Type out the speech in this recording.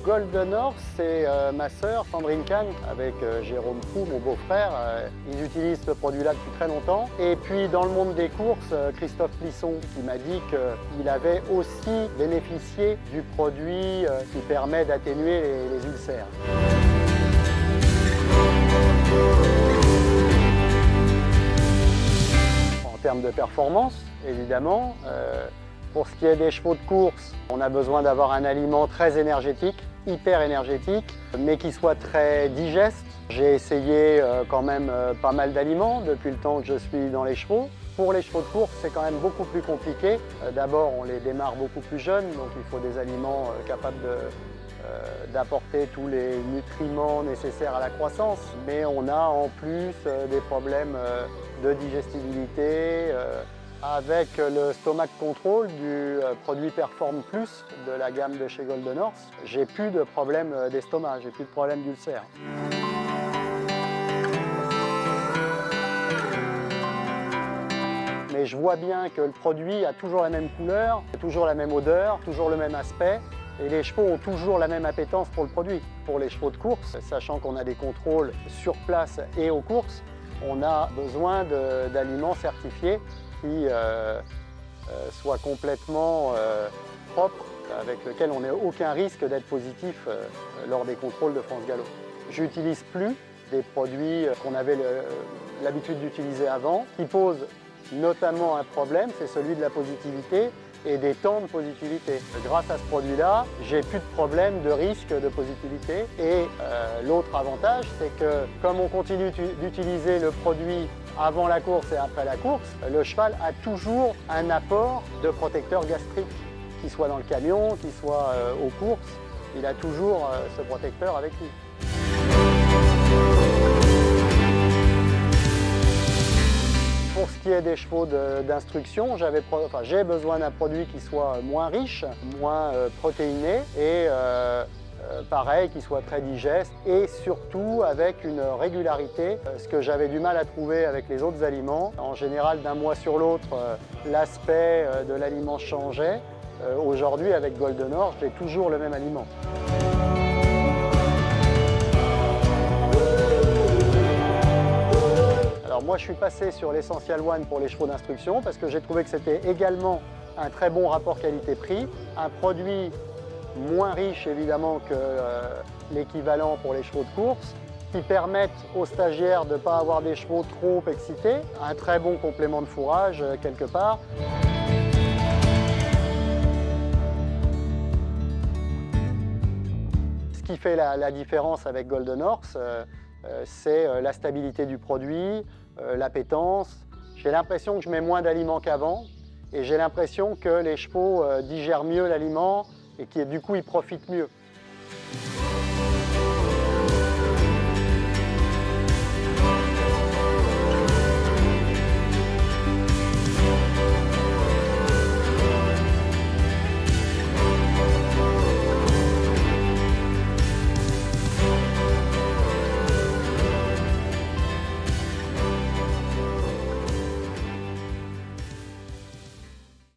Golden Horse, c'est ma sœur Sandrine Kahn avec Jérôme Proux, mon beau-frère. Ils utilisent ce produit-là depuis très longtemps. Et puis dans le monde des courses, Christophe Plisson qui m'a dit qu'il avait aussi bénéficié du produit qui permet d'atténuer les ulcères. En termes de performance, évidemment, pour ce qui est des chevaux de course, on a besoin d'avoir un aliment très énergétique, hyper énergétique, mais qui soit très digeste. J'ai essayé quand même pas mal d'aliments depuis le temps que je suis dans les chevaux. Pour les chevaux de course, c'est quand même beaucoup plus compliqué. D'abord, on les démarre beaucoup plus jeunes, donc il faut des aliments capables d'apporter tous les nutriments nécessaires à la croissance. Mais on a en plus des problèmes de digestibilité, avec le Stomach Control du produit Perform Plus de la gamme de chez Golden Horse. J'ai plus de problème d'estomac, j'ai plus de problème d'ulcère. Mais je vois bien que le produit a toujours la même couleur, toujours la même odeur, toujours le même aspect. Et les chevaux ont toujours la même appétence pour le produit. Pour les chevaux de course, sachant qu'on a des contrôles sur place et aux courses, on a besoin d'aliments certifiés qui soient complètement propres, avec lesquels on n'a aucun risque d'être positif lors des contrôles de France Gallo. J'utilise plus des produits qu'on avait l'habitude d'utiliser avant, qui posent notamment un problème, c'est celui de la positivité et des temps de positivité. Grâce à ce produit-là, j'ai plus de problème de risque de positivité. Et l'autre avantage, c'est que comme on continue d'utiliser le produit avant la course et après la course, le cheval a toujours un apport de protecteur gastrique, qu'il soit dans le camion, qu'il soit aux courses, il a toujours ce protecteur avec lui. Pour ce qui est des chevaux d'instruction, j'ai besoin d'un produit qui soit moins riche, moins protéiné et pareil, qui soit très digeste et surtout avec une régularité, ce que j'avais du mal à trouver avec les autres aliments. En général, d'un mois sur l'autre, l'aspect de l'aliment changeait. Aujourd'hui, avec Golden Horse, j'ai toujours le même aliment. Alors moi je suis passé sur l'Essential One pour les chevaux d'instruction parce que j'ai trouvé que c'était également un très bon rapport qualité-prix, un produit moins riche évidemment que l'équivalent pour les chevaux de course, qui permettent aux stagiaires de ne pas avoir des chevaux trop excités, un très bon complément de fourrage quelque part. Ce qui fait la différence avec Golden Horse, c'est la stabilité du produit, l'appétence. J'ai l'impression que je mets moins d'aliments qu'avant et j'ai l'impression que les chevaux digèrent mieux l'aliment et que du coup ils profitent mieux.